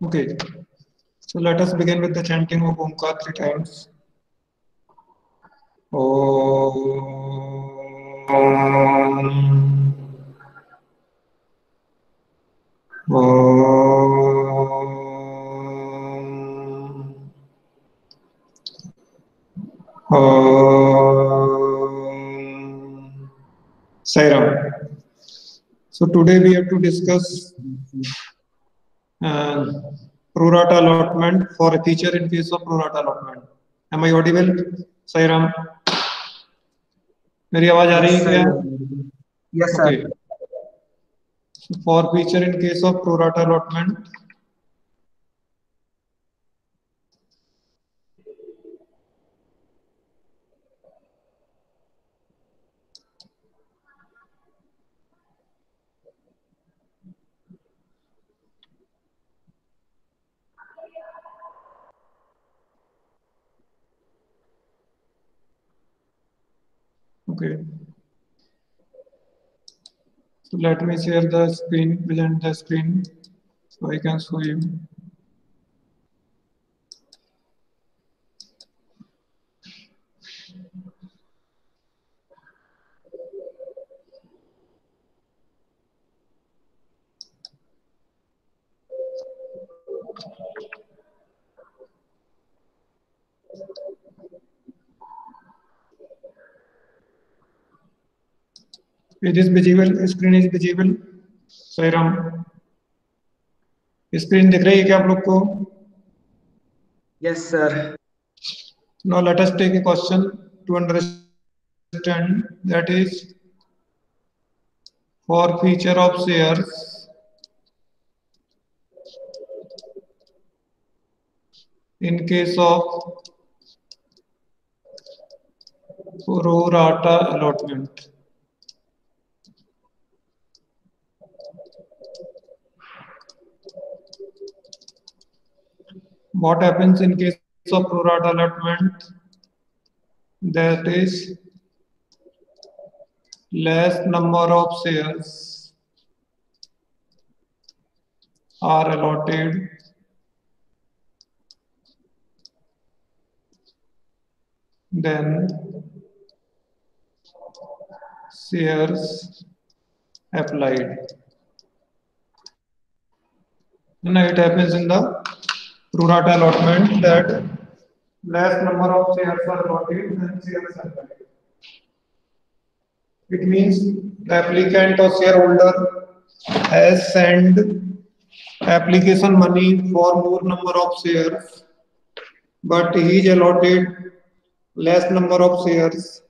Okay, so let us begin with the chanting of Omkar 3 times. Sai Ram. So today we have to discuss pro rata allotment for a teacher in case of pro rata allotment. Am I audible, Sai Ram? मेरी आवाज आ रही है क्या? Yes, sir. Okay. So for teacher in case of pro rata allotment, okay. So let me share the screen, present the screen, so I can show you. It is visible, screen is visible. Sai Ram, screen दिख रही है क्या आप लोग को? Yes, sir. Now let us take a question to understand, that is for feature of shares in case of pro rata allotment. What happens in case of pro rata allotment? That is less number of shares are allotted than shares applied. Now it happens in the pro rata allotment that less number of shares are allotted than shares applied. It means the applicant or shareholder has sent application money for more number of shares, but he is allotted less number of shares.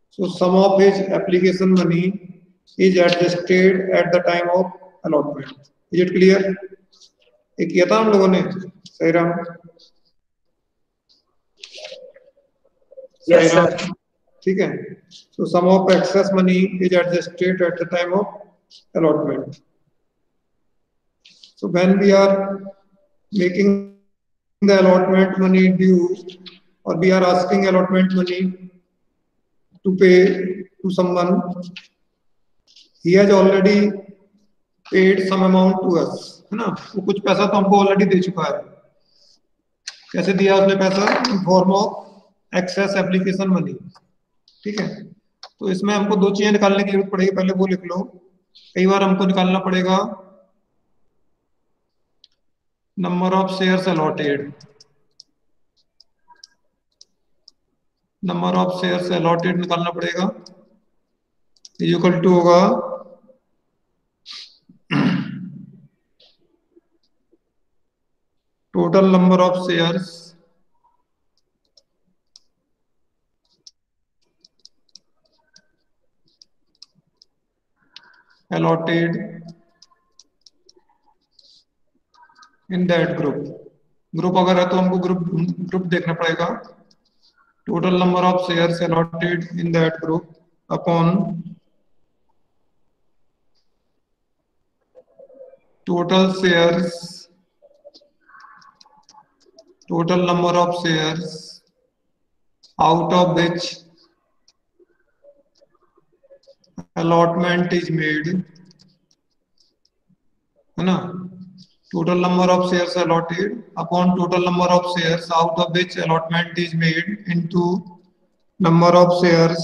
So some of his application money is adjusted at the time of allotment. Is it clear? ये किया था हम लोगों ने, सही Ram? Yes, sir. ठीक है. So some of excess money is adjusted at the time of allotment. So when we are making the the allotment money due, or we are asking allotment money to pay to someone. He has already paid some amount to us, है ना? वो कुछ पैसा तो हमको already दे चुका है. कैसे दिया उसने पैसा? In form of excess application money. ठीक है, तो इसमें हमको दो चीजें निकालने की जरूरत पड़ेगी. पहले वो लिख लो. कई बार हमको निकालना पड़ेगा number of shares allotted. Number of shares allotted निकालना पड़ेगा. इक्वल टू होगा total number of shares allotted in that group. Group अगर है तो हमको ग्रुप देखना पड़ेगा. Total number of shares allotted in that group upon total number of shares out of which allotment is made, है ना? Total number of shares allotted upon total number of shares out of which allotment is made into number of shares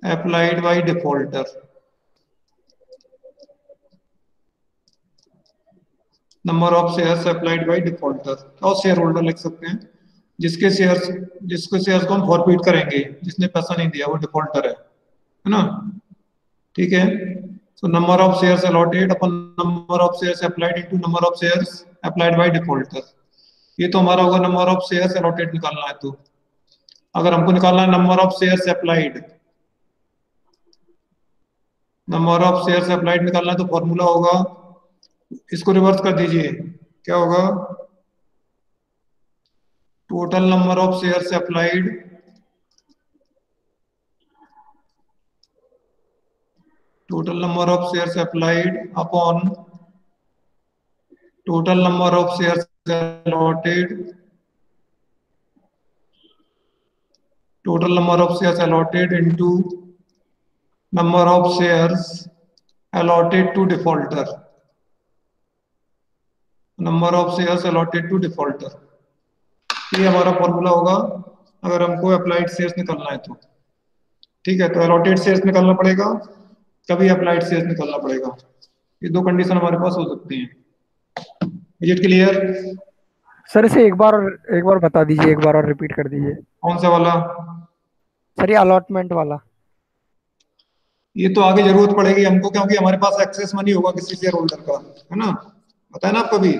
applied by defaulter. Number of shares applied bye defaulter, और share holder लिख सकते हैं. जिसके shares को हम forfeit करेंगे, जिसने पैसा नहीं दिया वो डिफॉल्टर है ना? ठीक है. So number of shares allotted upon number of shares applied into number of shares applied bye defaulter. ये तो हमारा होगा नंबर ऑफ शेयर्स अलॉटेड निकालना है. तो अगर हमको निकालना है number of shares applied, number of shares applied निकालना है तो फॉर्मूला होगा, इसको रिवर्स कर दीजिए. क्या होगा? Total number of shares applied total number of shares applied upon total number of shares allotted, total number of shares allotted into number of shares allotted to defaulter, number of shares allotted to defaulter. ये हमारा formula होगा अगर हमको applied shares निकालना है तो. ठीक है, तो अलॉटेड शेयर्स निकालना पड़ेगा, कभी अप्लाइड शेयर्स निकालना पड़ेगा. ये दो कंडीशन हमारे पास हो सकती हैं. Is it clear? सर इसे एक बार बता दीजिए, एक बार और रिपीट कर दीजिए. कौन सा वाला? सर ये अलॉटमेंट वाला. ये तो आगे जरूरत पड़ेगी हमको, क्योंकि हमारे पास एक्सेस मनी होगा किसी शेयर होल्डर का, है ना? बताया ना आपको भी.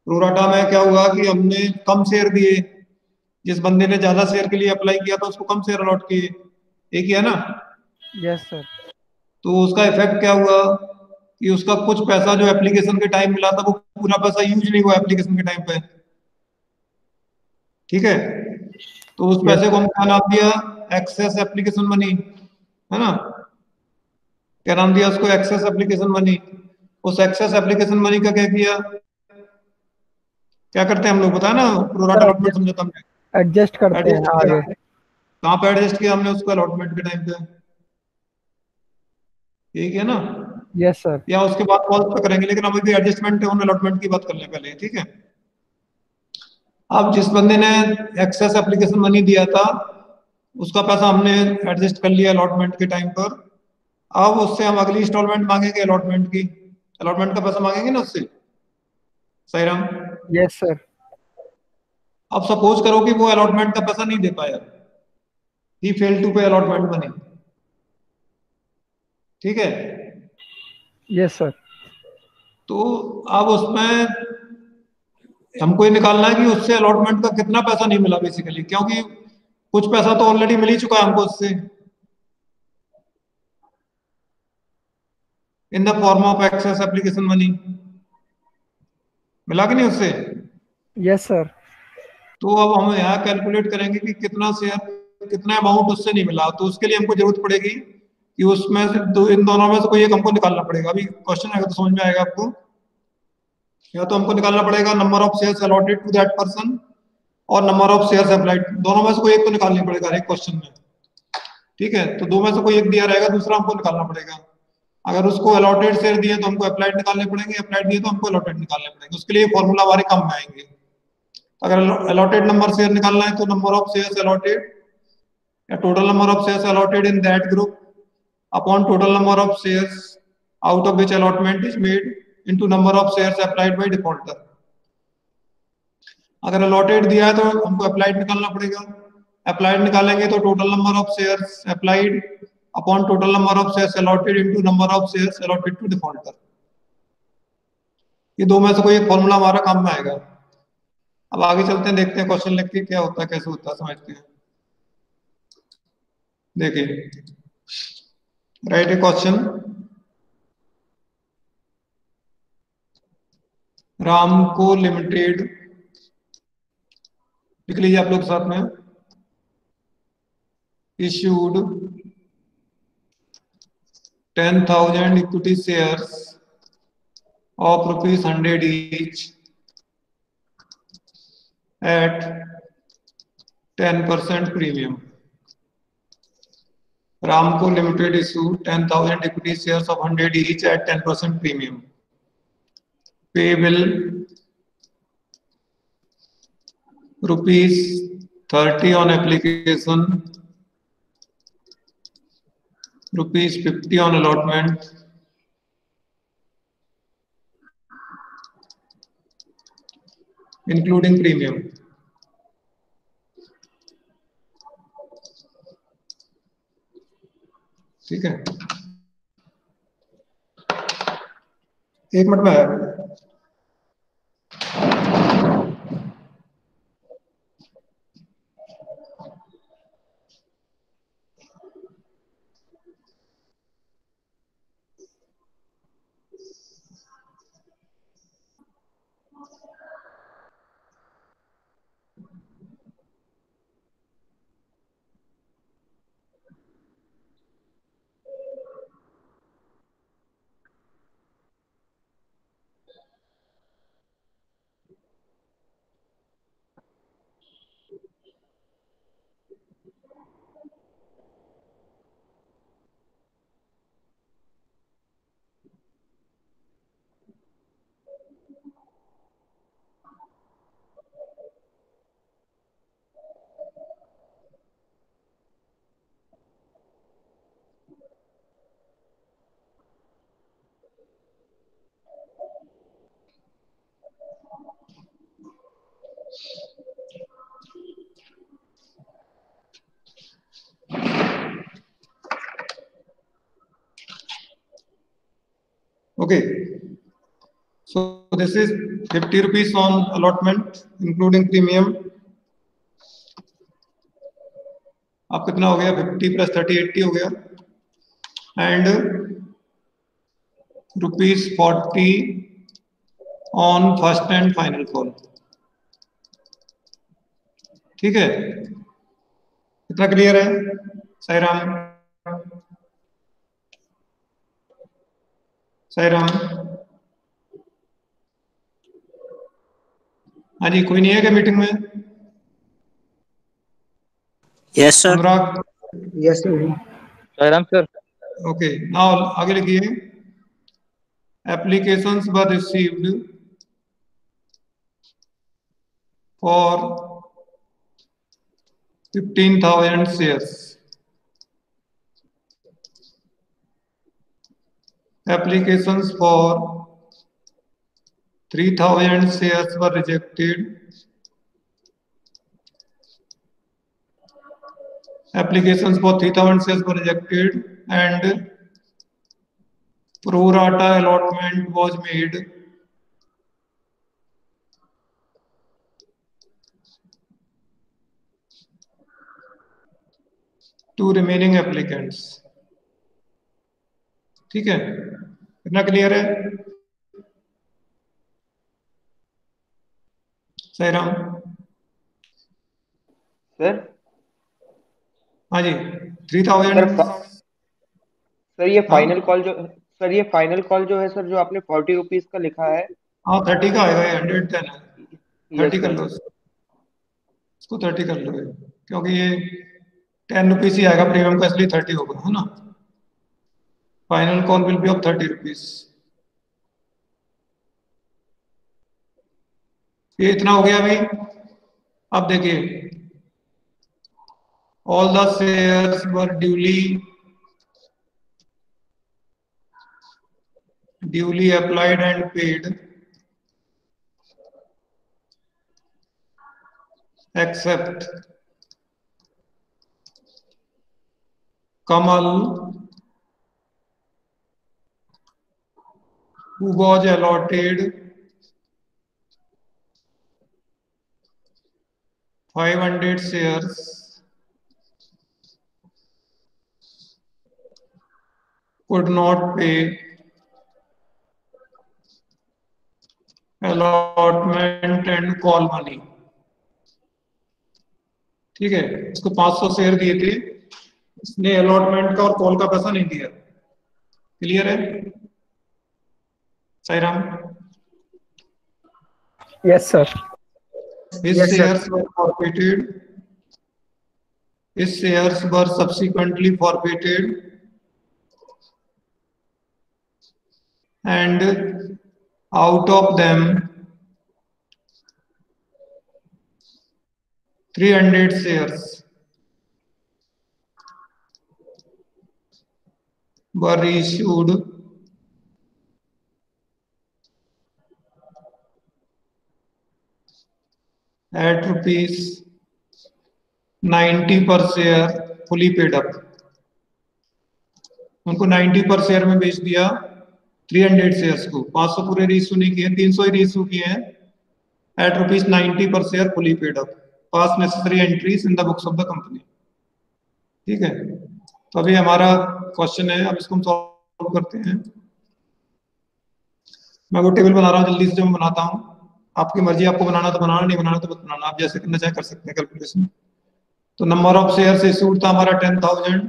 प्रोराटा में क्या हुआ कि हमने कम शेयर दिए, जिस बंदे ने ज्यादा शेयर के लिए अप्लाई किया था उसको कम शेयर अलॉट किए. एक ही है ना? Yes sir. तो उसका इफेक्ट क्या हुआ कि उसका कुछ पैसा जो एप्लीकेशन के टाइम मिला था वो पूरा पैसा यूज नहीं हुआ एप्लीकेशन के टाइम पे. ठीक है, तो उस पैसे को हम क्या नाम दिया? एक्सेस एप्लीकेशन मनी, है ना? क्या नाम दिया उसको? Excess application money. उस एक्सेस एप्लीकेशन मनी का क्या किया? क्या करते हैं हम लोग, बताया ना? प्रोराटा अलॉटमेंट समझाता हमने. एडजस्ट करते हैं आगे. कहाँ पे एडजस्ट किया हमने उसको? अलॉटमेंट के टाइम पे. ठीक है ना? Yes sir. या उसके बाद कॉल पे करेंगे, लेकिन हम अभी एडजस्टमेंट ऑन अलॉटमेंट की बात कर लें पहले. ठीक है, अब जिस बंदे ने एक्सेस एप्लीकेशन मनी दिया था उसका पैसा हमने एडजस्ट कर लिया अलॉटमेंट के टाइम पर. अब उससे हम अगली इंस्टॉलमेंट मांगेंगे अलॉटमेंट की, अलॉटमेंट का पैसा मांगेंगे ना उससे. सही राम? Yes sir. अब सपोज करो कि वो अलॉटमेंट का पैसा नहीं दे पाया, he fail to pay allotment money. ठीक है. Yes sir. तो अब उसमें हमको ये निकालना है कि उससे अलॉटमेंट का कितना पैसा नहीं मिला बेसिकली, क्योंकि कुछ पैसा तो ऑलरेडी मिल ही चुका है हमको उससे in the form of excess application money. मिला कि नहीं उससे? Yes sir. तो अब हम यहाँ कैलकुलेट करेंगे कि कितना शेयर, कितना अमाउंट उससे नहीं मिला. तो उसके लिए हमको जरूरत पड़ेगी कि उसमें से इन दोनों में से कोई एक हमको निकालना पड़ेगा. अभी क्वेश्चन आएगा तो समझ में आएगा आपको. या तो हमको निकालना पड़ेगा number of shares allotted to that person और नंबर ऑफ शेयर्स अप्लाइड, दोनों में से कोई एक तो निकालनी पड़ेगा हर एक क्वेश्चन में। ठीक है, तो दो में से कोई एक दिया रहेगा, दूसरा हमको निकालना पड़ेगा। अगर उसको अलॉटेड शेयर दिए तो हमको अप्लाइड निकालने पड़ेंगे, अप्लाइड दिए तो हमको अलॉटेड निकालने पड़ेंगे। उसके लिए फॉर्मूला हमारे काम में आएंगे। अगर अलॉटेड नंबर शेयर निकालना है तो नंबर ऑफ शेयर्स अलॉटेड या total number of shares allotted in that group upon total number of shares out of which allotment is made into number of shares applied bye defaulter. अगर allotted दिया है तो हमको applied निकालना पड़ेगा, applied निकालेंगे तो total number of shares applied upon total number of shares allotted into number of shares allotted to defaulter. ये दो में से कोई एक फॉर्मूला हमारा काम में आएगा। अब आगे चलते हैं, देखते हैं क्वेश्चन लिख के क्या होता है, कैसे होता है, समझते हैं। देखिए, राइट ए क्वेश्चन। रामको लिमिटेड, लिख लीजिए आप लोग साथ में, issued 10,000 equity shares of ₹100 each at 10% premium. Ramco Limited issued 10,000 equity shares of 100 each at 10% premium. Payable ₹30 on application, ₹50 on allotment, including premium. ठीक है, एक मिनट में है। Okay, so this is 50 rupees on allotment including premium. अब कितना हो गया, 50 + 30 80 हो गया, and ₹40 on first and final call. ठीक है, कितना क्लियर है? साईराम, साईराम। हाँ जी, कोई नहीं है क्या मीटिंग में? Yes sir. Anurag? Yes sir. Sairam sir. Okay, now आगे लिखिए, applications were received for 15,000 shares. Applications for 3,000 shares were rejected. Applications for 3,000 shares were rejected and pro rata allotment was made to remaining applicants. ठीक है, इतना clear है? Sairam sir. हाँ जी, 3,000। Sir ये final call जो, sir ये फाइनल कॉल जो है सर, जो आपने 40 रुपीज का लिखा है, हाँ 30 का आएगा, ये 110 है, 30 कर sir. लो इसको 30 कर लो ये, क्योंकि ये 10 रुपीज ही आएगा प्रीमियम का, इसलिए 30 होगा, है ना। Final call will be of 30 rupees. ये इतना हो गया अभी। अब देखिए, all the shares were duly applied and paid except Kamal, who was allotted 500 shares, could not pay allotment and call money। ठीक है, इसको 500 शेयर दिए थे, इसने अलॉटमेंट का और कॉल का पैसा नहीं दिया। क्लियर है Sairam? Yes sir. His Yes, sir. shares were forfeited. His shares were subsequently forfeited and out of them 300 shares were issued at rupees 90 per share fully paid up। उनको 90 पर शेयर में बेच दिया 300 शेयर्स को। 500 पूरे रीइश्यू नहीं किए, 300 ही रीइश्यू किए हैं एट रुपीज 90 पर share fully paid up. Pass necessary entries in the books of the company. ठीक है, तो अभी हमारा क्वेश्चन है, अब इसको हम सॉल्व करते हैं। मैं वो टेबल बना रहा हूँ जल्दी से, जो मैं बनाता हूँ। आपकी मर्जी, आपको बनाना तो बनाना, नहीं बनाना तो मत बनाना, आप जैसे करना चाहे कर सकते हैं कैलकुलेशन। तो नंबर ऑफ शेयर्स इशूड था हमारा 10,000,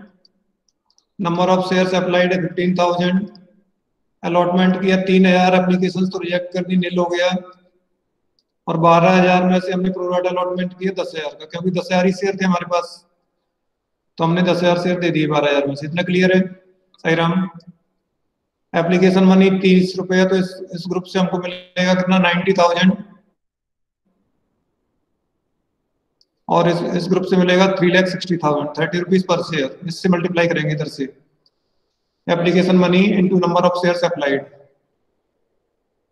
नंबर ऑफ शेयर्स अप्लाइड है 15,000, अलॉटमेंट किया 3,000, एप्लीकेशन तो रिजेक्ट कर दी, नील हो गया, और 12,000 में से हमने प्रोराटा अलॉटमेंट किया 10,000 का, क्योंकि 10,000 ही शेयर थे हमारे पास, तो हमने 10,000 शेयर दे दिए 12,000 में से। इतना क्लियर है साईराम? एप्लीकेशन मनी 30 रुपए, तो इस ग्रुप से हमको मिलेगा कितना, 90,000, और इस ग्रुप से मिलेगा 3,60,000, 30 रुपीज पर शेयर। इससे मल्टीप्लाई करेंगे इधर से, application money into number of shares applied.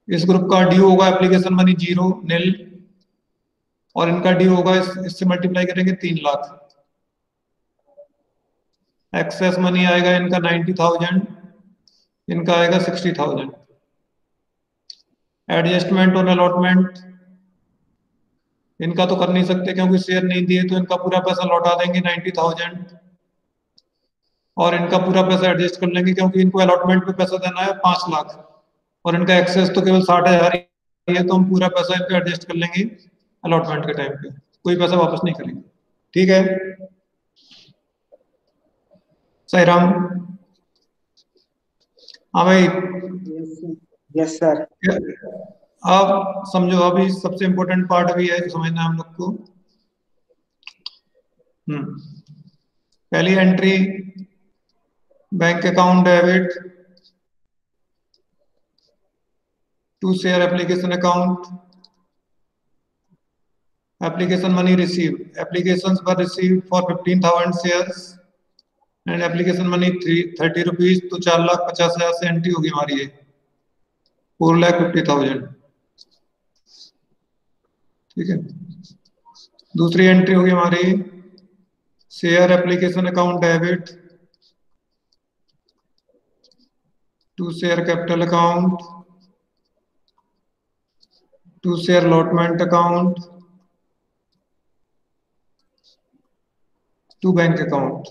इस ग्रुप का ड्यू होगा एप्लीकेशन मनी 0 नील, और इनका ड्यू होगा, इससे मल्टीप्लाई करेंगे 3 लाख। एक्सेस मनी आएगा इनका 90,000, इनका आएगा 60,000। एडजस्टमेंट और अलॉटमेंट इनका तो कर नहीं सकते क्योंकि शेयर नहीं दिए, तो इनका पूरा पैसा लौटा देंगे 90,000, और इनका पूरा पैसा एडजस्ट कर लेंगे क्योंकि इनको अलॉटमेंट पे पैसा देना है 5 लाख, और इनका एक्सेस तो केवल 60,000 ही है, तो हम पूरा पैसा इनका एडजस्ट कर लेंगे अलॉटमेंट के टाइम पे, कोई पैसा वापस नहीं करेंगे। ठीक है साईराम? हाँ भाई, Yes, sir. अब समझो, अभी सबसे इम्पोर्टेंट पार्ट अभी है जो समझना है हम लोग को। पहली entry, bank account debit to share application account, application money receive, applications were received for 15,000 shares and application money 30 rupees, तो 4,50,000 से एंट्री होगी हमारी ये 4,50,000। ठीक है, दूसरी एंट्री होगी हमारी share application account debit to share capital account to share allotment account to bank account.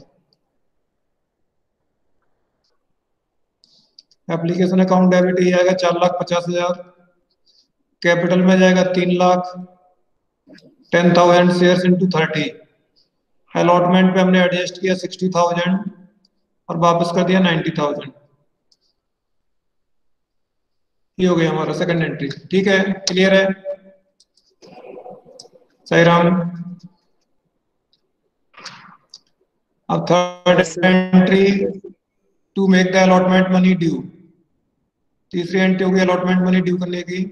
Application account debit ये आएगा 4,50,000, कैपिटल में जाएगा 3 लाख, 10,000 शेयर्स इंटू 30, अलॉटमेंट पे हमने एडजस्ट किया 60,000 और वापस कर दिया 90,000। ये हो गया हमारा सेकंड एंट्री। ठीक है, क्लियर है सही राम? अब third Yes, sir. Entry to make the allotment money due. तीसरी एंट्री होगी अलॉटमेंट मनी ड्यू करने की।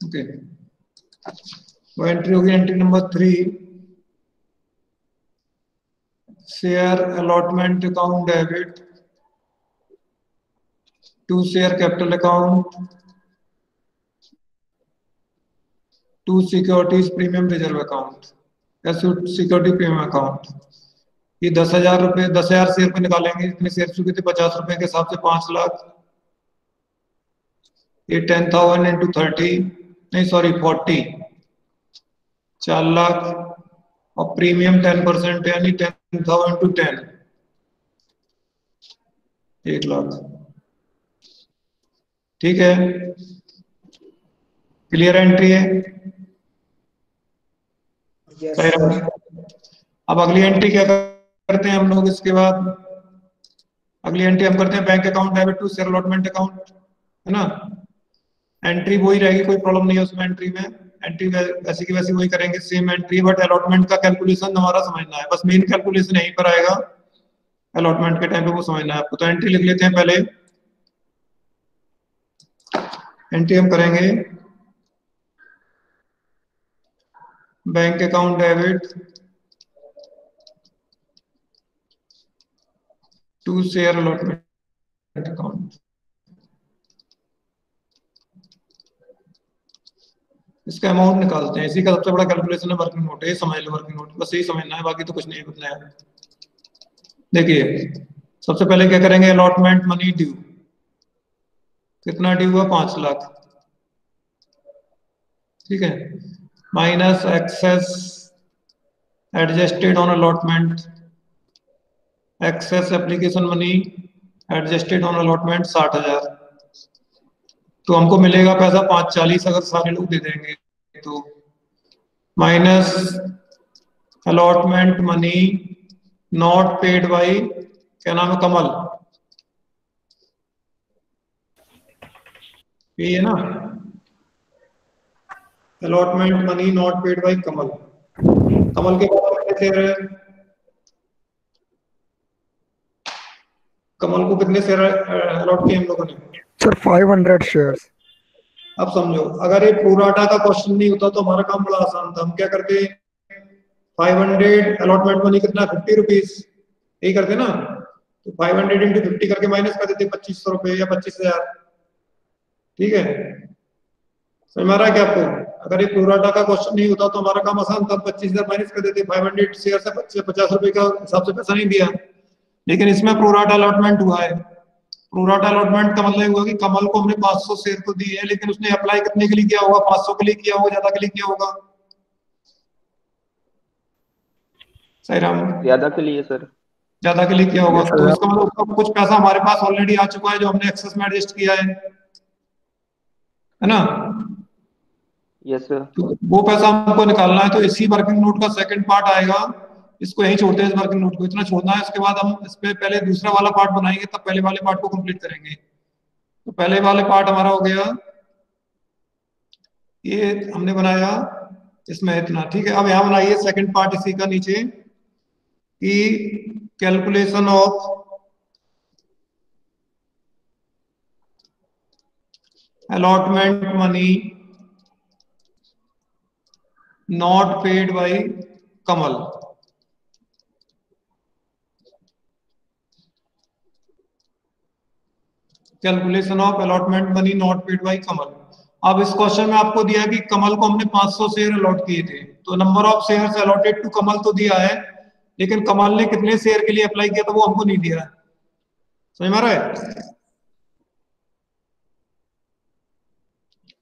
ओके, वो एंट्री होगी entry number 3, share allotment account debit to share capital account to securities premium reserve account या security premium account. ये 10,000 रुपए, 10,000 share पे निकालेंगे। इतने शेयर चुके थे 50 रुपए के हिसाब से 5 लाख। ये 10,000 इंटू 30, नहीं सॉरी 40, 4 लाख। और प्रीमियम 10% यानी 10,000 इंटू 10, 1 लाख। ठीक है, क्लियर एंट्री है Yes, सही sir. रहा। अब अगली एंट्री क्या करते हैं हम लोग इसके बाद? अगली एंट्री हम करते हैं bank account debit to share allotment account, है ना। एंट्री वही रहेगी, कोई प्रॉब्लम नहीं है उसमें। एंट्री में एंट्री वैसी की वैसी वही करेंगे, सेम एंट्री, बट अलॉटमेंट का कैलकुलेशन हमारा समझना है। बस मेन कैलकुलेशन यहीं पर आएगा, अलॉटमेंट के टाइम पे वो समझना है आपको। तो एंट्री लिख लेते हैं पहले। एंट्री हम करेंगे bank account debit to share allotment account. इसका अमाउंट निकालते हैं। इसी का सबसे बड़ा कैलकुलेशन है वर्किंग नोट। ये समझ लो, वर्किंग नोट बस यही समझना है, बाकी तो कुछ नहीं बताना है। देखिए, सबसे पहले क्या करेंगे, अलॉटमेंट मनी ड्यू। कितना ड्यू हुआ? 5 लाख। ठीक है, minus excess adjusted on allotment, excess application money adjusted on allotment 60,000। तो हमको मिलेगा पैसा 540 अगर सारे लोग दे देंगे तो। Minus allotment money not paid by, क्या नाम है, कमल, ये है ना, allotment money not paid by Kamal. Kamal के बाद कितने शेयर है? कमल को कितने शेयर अलॉट किए हम लोगों ने? Sir 500 shares. अब समझो, अगर ये प्रोराटा का क्वेश्चन नहीं होता तो हमारा काम बड़ा आसान था। हम क्या करते, 500 अलॉटमेंट मनी कितना, 50 रुपीज, यही करते ना। तो 500 इंटू 50 करके माइनस कर देते 2,500 रुपए या 25,000। ठीक है, समझ में आ रहा है क्या आपको? अगर ये प्रोराटा का क्वेश्चन नहीं होता तो हमारा काम आसान था, 25,000 माइनस कर देते। 500 शेयर से 50 रुपए का हिसाब से पैसा नहीं दिया। लेकिन इसमें प्रोराटा अलॉटमेंट हुआ है। प्रोराटा अलॉटमेंट का मतलब हुआ कि कमल को हमने 500 शेयर तो दिए हैं, लेकिन उसने अप्लाई कितने के लिए किया होगा? 500 के लिए किया होगा, ज्यादा के लिए किया होगा? सही राम? ज्यादा के लिए सर। ज्यादा के लिए किया होगा। यस तो सर। इसका मतलब उसका कुछ पैसा हमारे पास ऑलरेडी आ चुका है जो हमने एक्सेस में एडजस्ट किया है ना। Yes sir. तो वो पैसा हमको निकालना है, तो इसी वर्किंग नोट का सेकंड पार्ट आएगा। इसको यहीं छोड़ते हैं, इस वर्किंग नोट को इतना छोड़ना है। उसके बाद हम इस पे पहले दूसरा वाला पार्ट बनाएंगे, तब पहले वाले पार्ट को कंप्लीट करेंगे। तो पहले वाले पार्ट हमारा हो गया, ये हमने बनाया इसमें इतना। ठीक है, अब यहां बनाइए सेकंड पार्ट इसी का नीचे, कि calculation of allotment money not paid by Kamal. Calculation of allotment money not paid by Kamal. अब इस क्वेश्चन में आपको दिया है कि कमल को हमने 500 शेयर अलॉट किए थे, तो number of shares allotted to Kamal तो दिया है, लेकिन कमल ने कितने शेयर के लिए अप्लाई किया था वो हमको नहीं दिया है। समझ में आ रहा है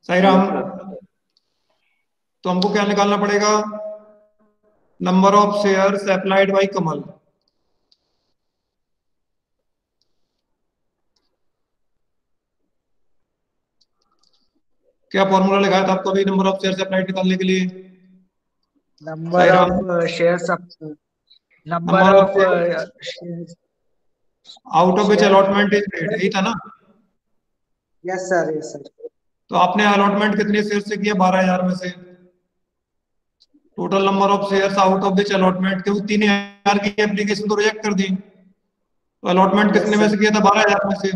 सही राम? Yes sir. तो हमको क्या निकालना पड़ेगा, number of shares applied by Kamal. क्या फॉर्मूला लिखा था आपको अभी नंबर ऑफ शेयर अप्लाइड निकालने के लिए? number Sairam, of shares of number number of of share shares out of which share allotment is made, यही था ना? yes sir, yes sir. तो आपने अलॉटमेंट कितने शेयर से किया? 12,000 में से। Total number of shares out of which allotment, क्योंकि 3,000 की एप्लीकेशन तो रिजेक्ट कर दी, तो अलॉटमेंट Yes कितने में sir. से किया था? 12,000 में से।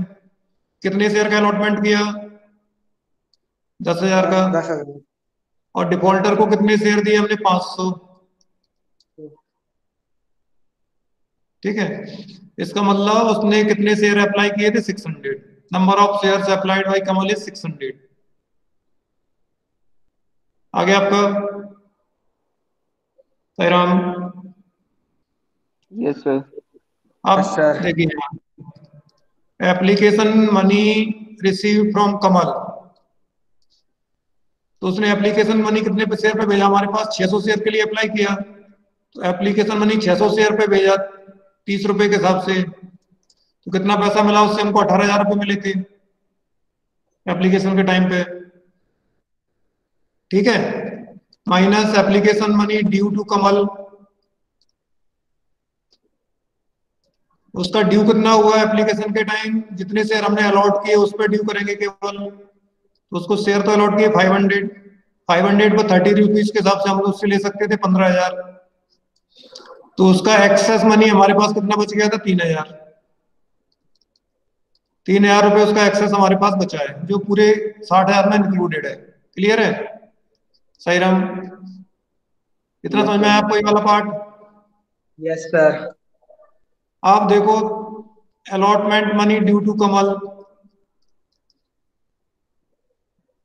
कितने शेयर का अलॉटमेंट किया? 10,000 का। 10,000. और डिफॉल्टर को कितने शेयर दिए हमने? 500। ठीक है, इसका मतलब उसने कितने शेयर अप्लाई किए थे? 600। Number of shares applied by Kamal is 600। आगे आपका साईराम। Yes sir. अब Yes sir. देखिए, application money receive from Kamal, तो उसने एप्लीकेशन मनी कितने पे शेयर पे भेजा हमारे पास? 600 शेयर के लिए अप्लाई किया, तो एप्लीकेशन मनी 600 शेयर पे भेजा 30 रुपए के हिसाब से, तो कितना पैसा मिला उससे हमको? 18,000 रुपए मिले थे एप्लीकेशन के टाइम पे। ठीक है, minus application money due to Kamal, उसका ड्यू कितना हुआ एप्लीकेशन के टाइम? जितने शेयर हमने अलॉट किए उस पर ड्यू करेंगे केवल, तो उसको शेयर तो अलॉट किए 500, 500 पर 30 रुपीज के हिसाब से हम लोग उससे ले सकते थे 15,000, तो उसका एक्सेस मनी हमारे पास कितना बच गया था? 3,000। 3,000 रुपए उसका एक्सेस हमारे पास बचा है, जो पूरे 60,000 में इंक्लूडेड है। क्लियर है साईराम? इतना यस समझ में सर। आया आपको ये वाला पार्ट? Yes sir. आप देखो, allotment money due to Kamal,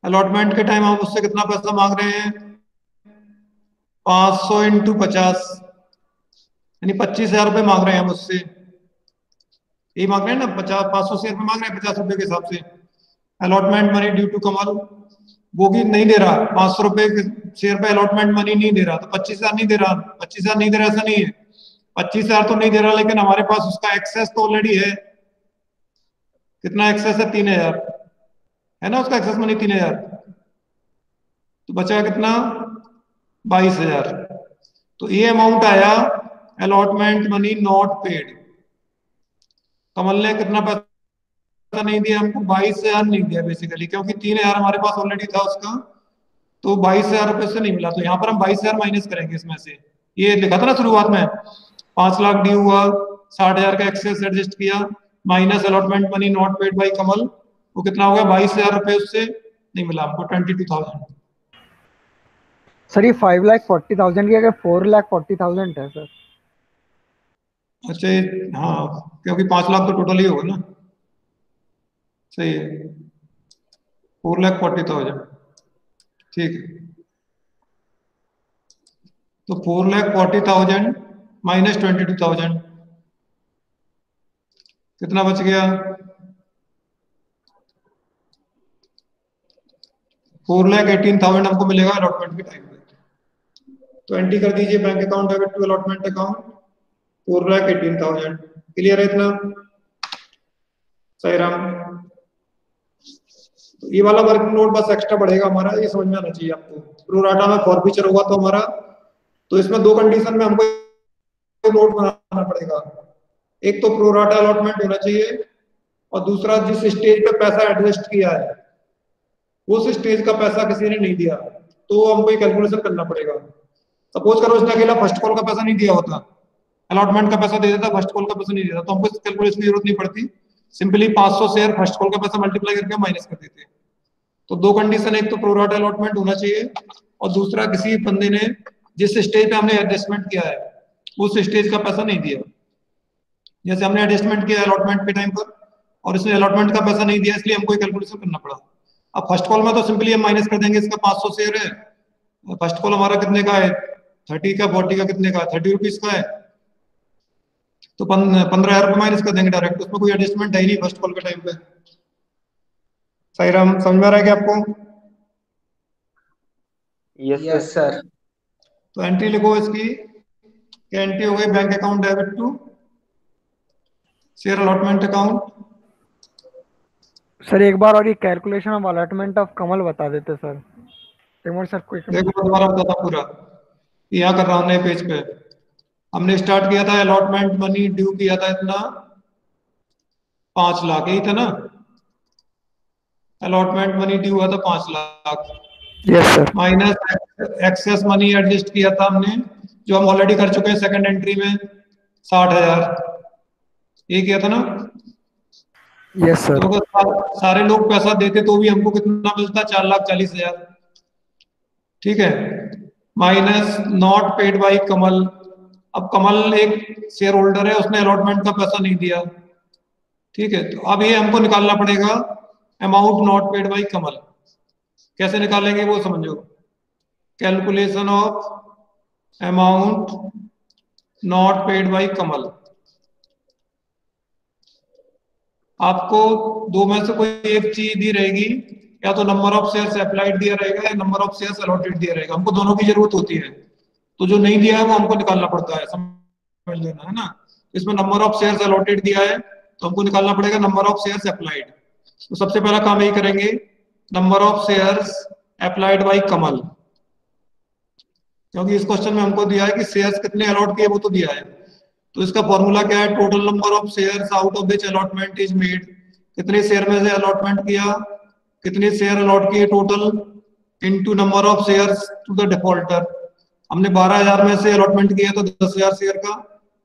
allotment के टाइम हम उससे कितना पैसा मांग रहे हैं? 500 इंटू 50, यानी 25,000 रुपए मांग रहे हैं हम उससे। यही मांग रहे हैं ना, 500 शेयर पे मांग रहे हैं 50 रुपए के हिसाब से। अलॉटमेंट मनी ड्यू टू कमल, वो भी नहीं दे रहा, 500 रुपए के शेयर पे अलॉटमेंट मनी नहीं दे रहा, तो 25,000 नहीं दे रहा। 25,000 नहीं दे रहा ऐसा नहीं है, 25,000 तो नहीं दे रहा, लेकिन हमारे पास उसका एक्सेस तो ऑलरेडी है। कितना एक्सेस है? 3,000 है ना उसका एक्सेस मनी, 3,000। तो बचा कितना? 22,000। तो ये अमाउंट आया अलॉटमेंट मनी नॉट पेड। कमल ने कितना पैसा नहीं दिया हमको? 22,000 नहीं दिया बेसिकली, क्योंकि 3,000 हमारे पास ऑलरेडी था उसका, तो 22,000 रुपए से नहीं मिला। तो यहाँ पर हम 22,000 माइनस करेंगे इसमें से। ये लिखा था ना शुरुआत में, 5 लाख ड्यू हुआ, 60,000 का एक्सेस एडजस्ट किया, minus allotment money not paid by Kamal, वो कितना हो गया? 22,000 रुपए उससे नहीं मिला हमको, 22,000। सर ये 5,40,000 की अगर 4,40,000 है सर। अच्छा हाँ, क्योंकि 5 लाख तो टोटल ही होगा ना। सही है, 4,40,000। ठीक है, तो 4,40,000 माइनस 22,000 कितना बच गया? 4,18,000 हमको मिलेगा अलॉटमेंट के टाइम पे। तो एंट्री कर दीजिए bank account debit to allotment account 4,18,000। Clear है इतना साईराम? तो ये वाला वर्किंग नोट बस एक्स्ट्रा बढ़ेगा हमारा, ये समझ में आना चाहिए आपको। प्रोराटा में फॉरफीचर होगा तो हमारा, तो इसमें दो कंडीशन में हमको नोट बनाना पड़ेगा। एक तो प्रोराटा अलॉटमेंट होना चाहिए, और दूसरा जिस स्टेज पे पैसा एडजस्ट किया है उस स्टेज का पैसा किसी ने नहीं दिया, तो हमको ये कैलकुलेशन करना पड़ेगा। सपोज करो इसने अकेला फर्स्ट कॉल का पैसा नहीं दिया होता, अलॉटमेंट का पैसा दे देता, फर्स्ट कॉल का पैसा नहीं देता, तो हमको इस कैलकुलेशन की जरूरत नहीं पड़ती। सिंपली 500 शेयर फर्स्ट कॉल का पैसा मल्टीप्लाई करके माइनस कर देते हैं। तो दो कंडीशन, एक तो प्रोराटा अलॉटमेंट होना चाहिए, और दूसरा किसी बंदे ने जिस स्टेज पे हमने एडजस्टमेंट किया है उस स्टेज का पैसा नहीं दिया। जैसे हमने एडजस्टमेंट किया अलॉटमेंट के टाइम पर, और इसने अलॉटमेंट का पैसा नहीं दिया, इसलिए हमको कैलकुलेशन करना पड़ा। अब फर्स्ट कॉल में तो सिंपली हम माइनस कर देंगे, इसका 500 शेयर है, फर्स्ट कॉल हमारा कितने का है? 30 का, 40 का, कितने का? 30 रुपीज का है, तो 15,000 रुपये माइनस कर देंगे डायरेक्ट, उसमें कोई एडजस्टमेंट है ही नहीं फर्स्ट कॉल के टाइम पे। साईराम समझ में आ रहा है क्या आपको? Yes Yes sir. sir. तो एंट्री लिखो इसकी, कि एंट्री हो गई bank account debit to share allotment account. Sir एक बार और ये calculation of allotment of Kamal बता देते सर, एक बार सर क्विक। देखो मैं दोबारा बताता हूँ पूरा, यहाँ कर रहा हूँ नए पेज पे। हमने स्टार्ट किया था अलॉटमेंट मनी ड्यू किया था इतना 5 लाख, यही था ना? अलॉटमेंट मनी ड्यू हुआ था 5 lakh, yes sir. Minus excess money adjust किया था हमने, जो हम ऑलरेडी कर चुके हैं सेकंड एंट्री में 60,000, ये किया था ना? यस तो सर। अगर सारे लोग पैसा देते तो भी हमको कितना मिलता? 4,40,000, ठीक है। माइनस नॉट पेड बाई कमल। अब कमल एक शेयर होल्डर है, उसने अलॉटमेंट का पैसा नहीं दिया, ठीक है। तो अब ये हमको निकालना पड़ेगा amount not paid by Kamal. कैसे निकालेंगे वो समझो। Calculation of amount not paid by Kamal. आपको दो में से कोई एक चीज दी रहेगी, या तो नंबर ऑफ शेयर्स अप्लाइड दिया रहेगा या नंबर ऑफ शेयर्स अलॉटेड दिया रहेगा। हमको दोनों की जरूरत होती है, तो जो नहीं दिया है वो हमको निकालना पड़ता है, समझ लेना है ना। इसमें नंबर ऑफ शेयर्स अलॉटेड दिया है तो हमको निकालना पड़ेगा नंबर ऑफ शेयर्स अप्लाइड। तो सबसे पहला काम यही करेंगे, number of shares applied by Kamal, क्योंकि इस क्वेश्चन में हमको दिया है कि शेयर्स कितने अलॉट किए वो तो दिया है। तो इसका फॉर्मूला क्या है? Total number of shares out of which allotment is made. कितने शेयर में से अलॉटमेंट किया, कितने शेयर अलॉट किए total, into number of shares to the defaulter. हमने 12,000 में से अलॉटमेंट किया था 10,000 शेयर का,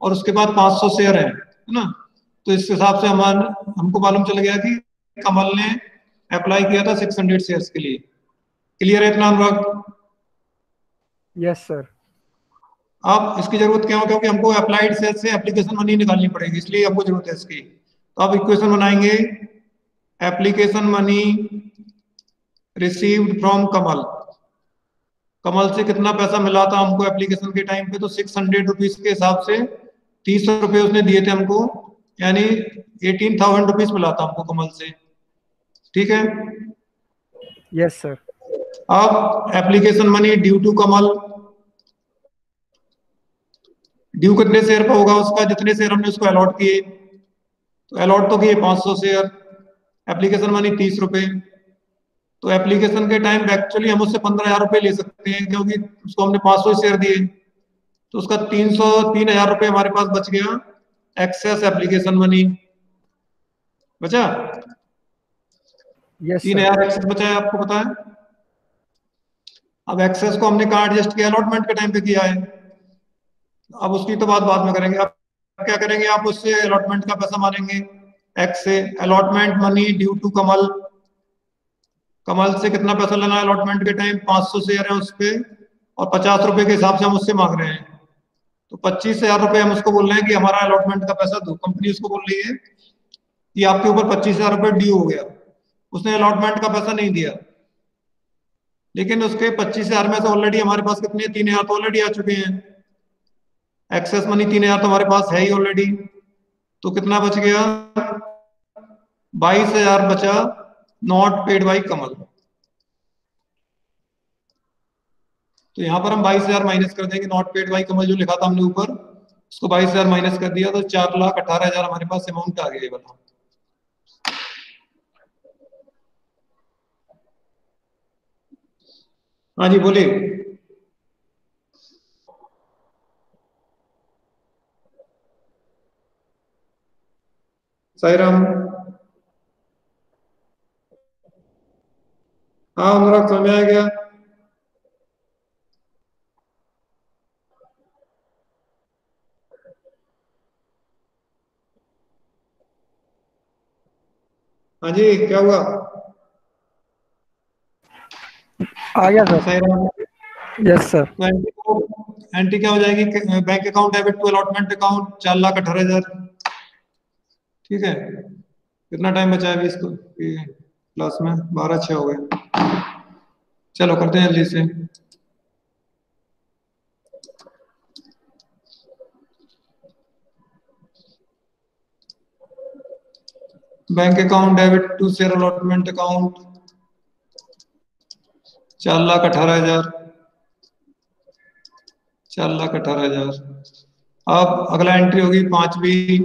और उसके बाद 500 शेयर है ना। तो इस हिसाब से हमको मालूम चल गया कि कमल ने अप्लाई किया था 600 शेयर्स के लिए। क्लियर है इतना अनुराग? Yes sir. अब इसकी जरूरत क्यों? क्योंकि हमको अप्लाइड शेयर से एप्लीकेशन मनी निकालनी पड़ेगी, इसलिए हमको जरूरत है इसकी। तो अब इक्वेशन बनाएंगे, एप्लीकेशन मनी रिसीव्ड फ्रॉम कमल। कमल से कितना पैसा मिला था हमको एप्लीकेशन के टाइम पे? तो 600 रुपीज के हिसाब से 30 रुपए उसने दिए थे हमको, यानी 18,000 रुपीज मिला था हमको कमल से, ठीक है। Yes sir. अब application money due to Kamal, due कितने शेयर पे होगा उसका? जितने शेयर हमने उसको अलॉट किए। तो अलॉट तो किए 500 शेयर, एप्लीकेशन मनी 30 रुपए। तो एप्लीकेशन के टाइम एक्चुअली हम उससे 15,000 रुपए ले सकते हैं, क्योंकि उसको हमने 500 शेयर दिए। तो उसका 3,000 रुपए हमारे पास बच गया, एक्सेस एप्लीकेशन मनी बचा। Yes sir. 3,000 एक्सेस बचा है, आपको पता है। अब एक्सेस को हमने कहाँ एडजस्ट किया? अलॉटमेंट के टाइम पे किया है। अब उसकी तो बात बाद में करेंगे। अब क्या करेंगे, आप उससे अलॉटमेंट का पैसा मानेंगे एक्स से। अलॉटमेंट मनी ड्यू टू कमल, कमल से कितना पैसा लेना है अलॉटमेंट के टाइम? 500 शेयर है उस पे, और 50 रुपए के हिसाब से हम उससे मांग रहे हैं। तो 25,000 रुपए हम उसको बोल रहे हैं कि हमारा अलॉटमेंट का पैसा दो। कंपनी उसको बोल रही है कि आपके ऊपर 25,000 रुपए ड्यू हो गया। उसने अलॉटमेंट का पैसा नहीं दिया, लेकिन उसके 25,000 में से ऑलरेडी हमारे पास कितने? 3,000 तो ऑलरेडी आ चुके हैं। एक्सेस मनी 3,000 तो हमारे पास है ही ऑलरेडी। तो कितना बच गया? 22,000 बचा, नॉट पेड बाई कमल। तो यहां पर हम 22,000 माइनस कर देंगे, नॉट पेड बाई कमल जो लिखा था हमने ऊपर, उसको 22,000 माइनस कर दिया, तो 4,18,000 हमारे पास अमाउंट आ गई। बताओ। हाँ जी बोलिए। साई राम। हाँ अनुराग, समझ में आ गया। हाँ जी क्या हुआ? आ गया sir. Sai Ram. Yes sir. तो एंट्री क्या हो जाएगी? Bank account debit to allotment account 4,18,000, ठीक है। कितना टाइम बचा है अभी इसको? क्लास में 12:06 हो गए। चलो करते हैं जल्दी से। Bank account debit to share allotment account 4,18,000, 4,18,000। अब अगला एंट्री होगी 5वीं,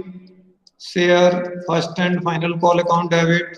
share first and final call account debit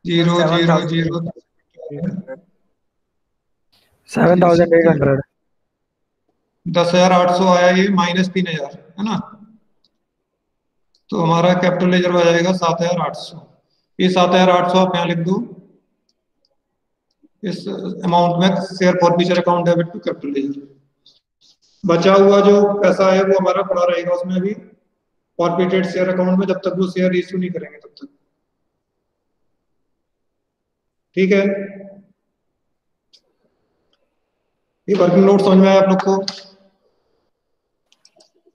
zero zero 7,000. Zero 7,800. 10,800 आया, ये -3,000 है ना। तो हमारा कैपिटल लेजर हो जाएगा 7,800। ये 7,800 आप यहाँ लिख दो इस अमाउंट में, share forfeiture account debit to capital ledger. बचा हुआ जो पैसा है वो हमारा पड़ा रहेगा उसमें भी फॉरफीटेड शेयर अकाउंट में, जब तक वो शेयर इश्यू नहीं करेंगे तब तक। ठीक है, ये वर्किंग नोट समझ में आया आप लोग को?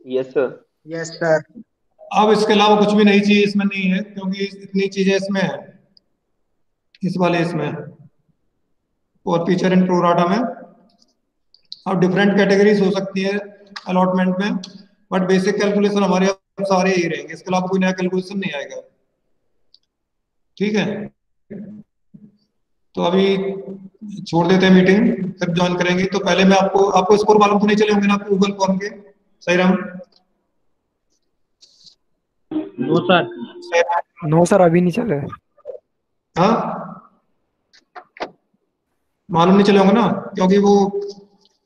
Yes sir. Yes, sir. अब इसके अलावा कुछ भी नई चीज इसमें नहीं है, क्योंकि इतनी चीजें इसमें है, इस वाले इसमें और फीचर इन प्रोराटा में। अब डिफरेंट कैटेगरीज हो सकती है अलॉटमेंट में, बट बेसिक कैलकुलेशन हमारे अब सारे ही रहेंगे, इसके अलावा कोई नया कैलकुलेशन नहीं आएगा। ठीक है, तो अभी छोड़ देते हैं मीटिंग, फिर ज्वाइन करेंगे। तो पहले मैं आपको स्कोर मालूम तो नहीं चले होंगे ना आपको गूगल फॉर्म के? सही Ram? No sir. No sir, अभी नहीं चले। हाँ, मालूम नहीं चले होंगे ना, क्योंकि वो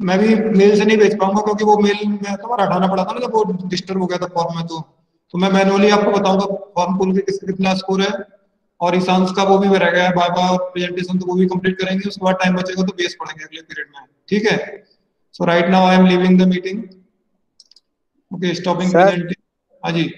मैं भी मेल से नहीं भेज पाऊंगा, क्योंकि वो मेल में तुम्हारा हटाना पड़ा था ना जब वो डिस्टर्ब हो गया था फॉर्म में। तो मैं मैनुअली आपको बताऊंगा फॉर्म खोल के किसका कितना स्कोर है। और ईशांश का वो भी रह गया है बाबा और प्रेजेंटेशन, तो वो भी कंप्लीट करेंगे, उसके बाद टाइम बचेगा तो बेस पढ़ेंगे अगले पीरियड में। ठीक है, so right now I am leaving the meeting. Okay, stopping Sir. Presenting. हाँ जी।